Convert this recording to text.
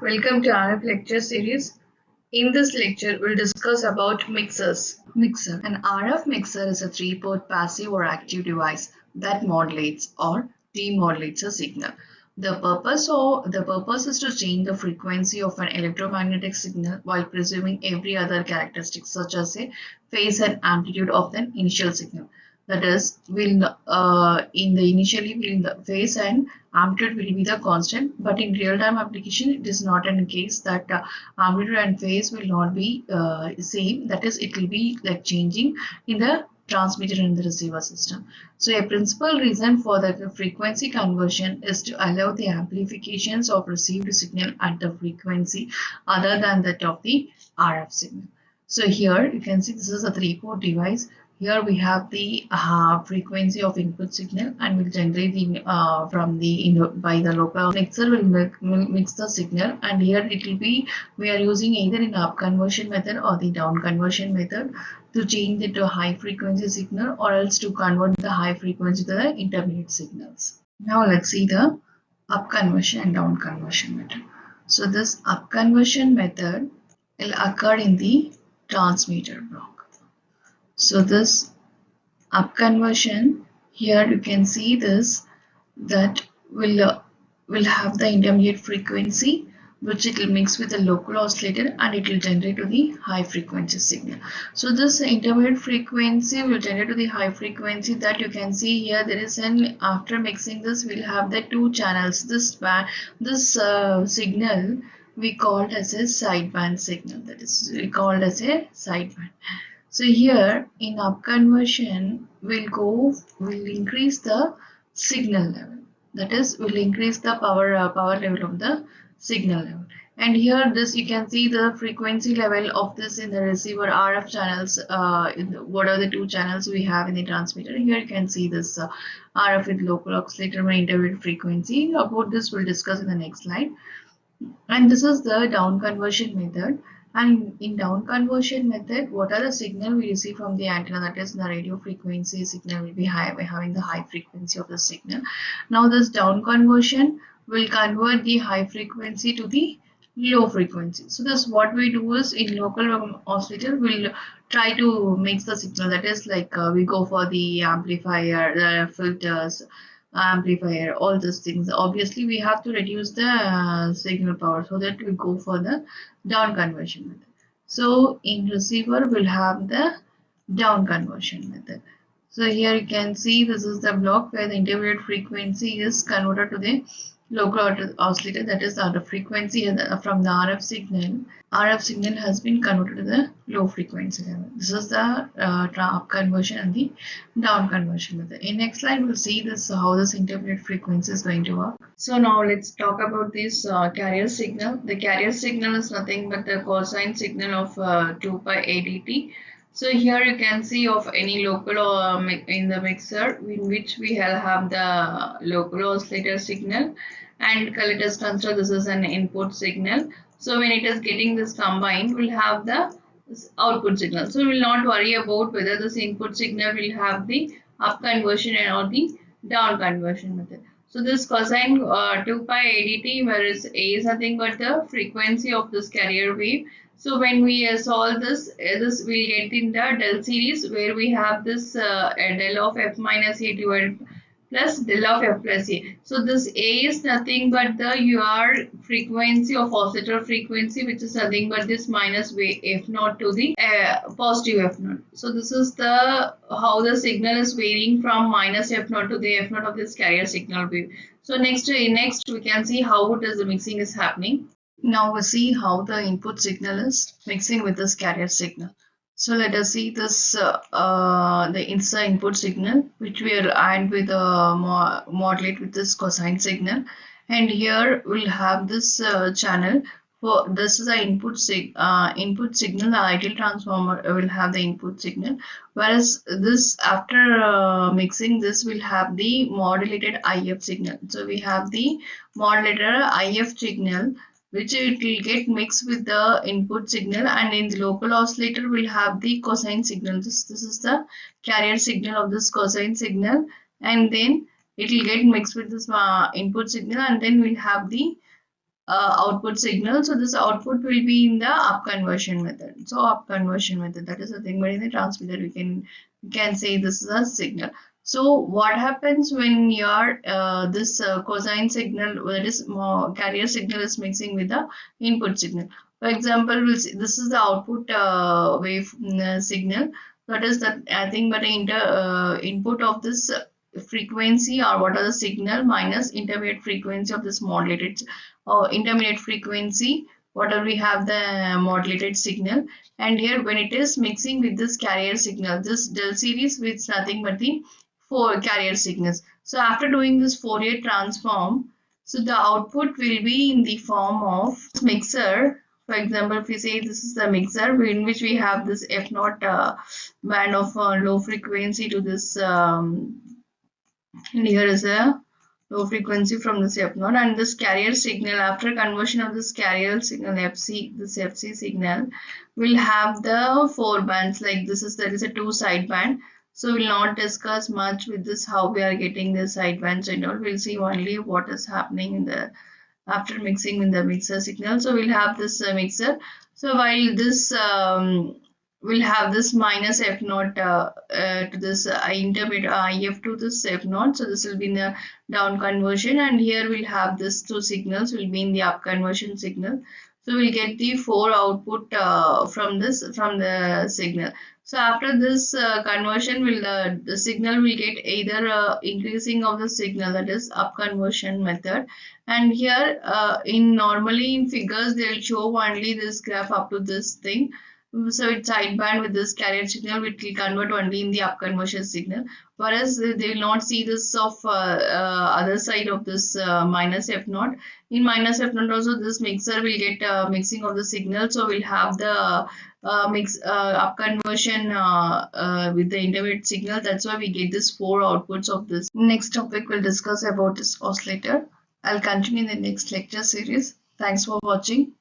Welcome to our lecture series. In this lecture, we'll discuss about mixers. Mixer. An RF mixer is a three-port passive or active device that modulates or demodulates a signal. The purpose is to change the frequency of an electromagnetic signal while preserving every other characteristic such as a phase and amplitude of the initial signal. That is, in the initially will the phase and amplitude will be the constant, but in real-time application it is not in case that amplitude and phase will not be same. That is, it will be like changing in the transmitter and the receiver system. So a principal reason for the frequency conversion is to allow the amplifications of received signal at the frequency other than that of the RF signal. So here you can see this is a three-port device. Here we have the frequency of input signal and will generate the by the local mixer will mix the signal, and here it will be we are using either in up conversion method or the down conversion method to change it to high frequency signal or else to convert the high frequency to the intermediate signals. Now let's see the up conversion and down conversion method. So this up conversion method will occur in the transmitter block. So this up conversion, here you can see this that will have the intermediate frequency which it will mix with the local oscillator and it will generate to the high frequency signal. So this intermediate frequency will generate to the high frequency that you can see here. There is an after mixing this we'll have the two channels. This signal we called as a sideband signal, that is we called as a sideband. So here in up conversion we'll increase the signal level, that is we'll increase the power level of the signal level, and here this you can see the frequency level of this in the receiver RF channels. What are the two channels we have in the transmitter? Here you can see this RF with local oscillator and intermediate frequency. About this we'll discuss in the next slide. And this is the down conversion method. And in down conversion method, what are the signal we receive from the antenna? That is the radio frequency signal will be high by having the high frequency of the signal. Now this down conversion will convert the high frequency to the low frequency. So this what we do is in local oscillator we'll try to mix the signal. That is like we go for the amplifier, the filters, amplifier, all these things. Obviously we have to reduce the signal power, so that we go for the down conversion method. So in receiver we'll have the down conversion method. So here you can see this is the block where the intermediate frequency is converted to the local oscillator, that is the frequency from the RF signal. RF signal has been converted to the low frequency level. This is the up conversion and the down conversion method. In next slide we'll see this how this intermediate frequency is going to work. So now let's talk about this carrier signal. The carrier signal is nothing but the cosine signal of 2 pi ADT. So here you can see of any local in the mixer in which we have the local oscillator signal, and let us consider this is an input signal. So when it is getting this combined, we'll have the output signal. So we will not worry about whether this input signal will have the up conversion or the down conversion method. So this cosine 2 pi ADT, whereas A is nothing but the frequency of this carrier wave. So when we solve this will get in the del series where we have this del of f minus a divided plus del of f plus a. So this a is nothing but the your frequency of oscillator frequency, which is nothing but this minus f naught to the positive f naught. So this is the how the signal is varying from minus f naught to the f naught of this carrier signal wave. So next we can see how it is the mixing is happening. Now we see how the input signal is mixing with this carrier signal. So let us see this the input signal which we will add with modulate with this cosine signal, and here we'll have this channel. For this is the input signal. The ideal transformer will have the input signal, whereas this after mixing this will have the modulated IF signal. So we have the modulated IF signal which it will get mixed with the input signal, and in the local oscillator we'll have the cosine signal. This is the carrier signal of this cosine signal, and then it will get mixed with this input signal, and then we'll have the output signal. So this output will be in the up conversion method. So up conversion method, that is the thing. But in the transmitter, we can say this is a signal. So what happens when your this cosine signal, that is carrier signal, is mixing with the input signal? For example, we'll see this is the output wave signal. That is that I think, but the input of this frequency, or what are the signal, minus intermediate frequency of this modulated intermediate frequency, whatever we have the modulated signal. And here when it is mixing with this carrier signal, this del series with nothing but the four carrier signals. So after doing this Fourier transform, so the output will be in the form of mixer. For example, if we say this is the mixer in which we have this F naught band of low frequency to this and here is a low frequency from this F naught, and this carrier signal, after conversion of this carrier signal FC, this FC signal will have the four bands. Like this is, there is a two sideband. So we'll not discuss much with this how we are getting the sidebands and all. We'll see only what is happening in the after mixing in the mixer signal. So we'll have this mixer. So while this we'll have this minus F naught to this intermediate IF to this F naught. So this will be in the down conversion, and here we'll have this two signals will be in the up conversion signal. So we'll get the four output from the signal. So after this conversion, will the signal will get either increasing of the signal, that is up conversion method. And here in normally in figures they'll show only this graph up to this thing. So it's sideband with this carrier signal, which will convert only in the up conversion signal. Whereas they will not see this of other side of this minus F naught. In minus F naught also this mixer will get mixing of the signal. So we'll have the mix up conversion with the intermediate signal. That's why we get this four outputs of this. Next topic we'll discuss about this oscillator. I'll continue in the next lecture series. Thanks for watching.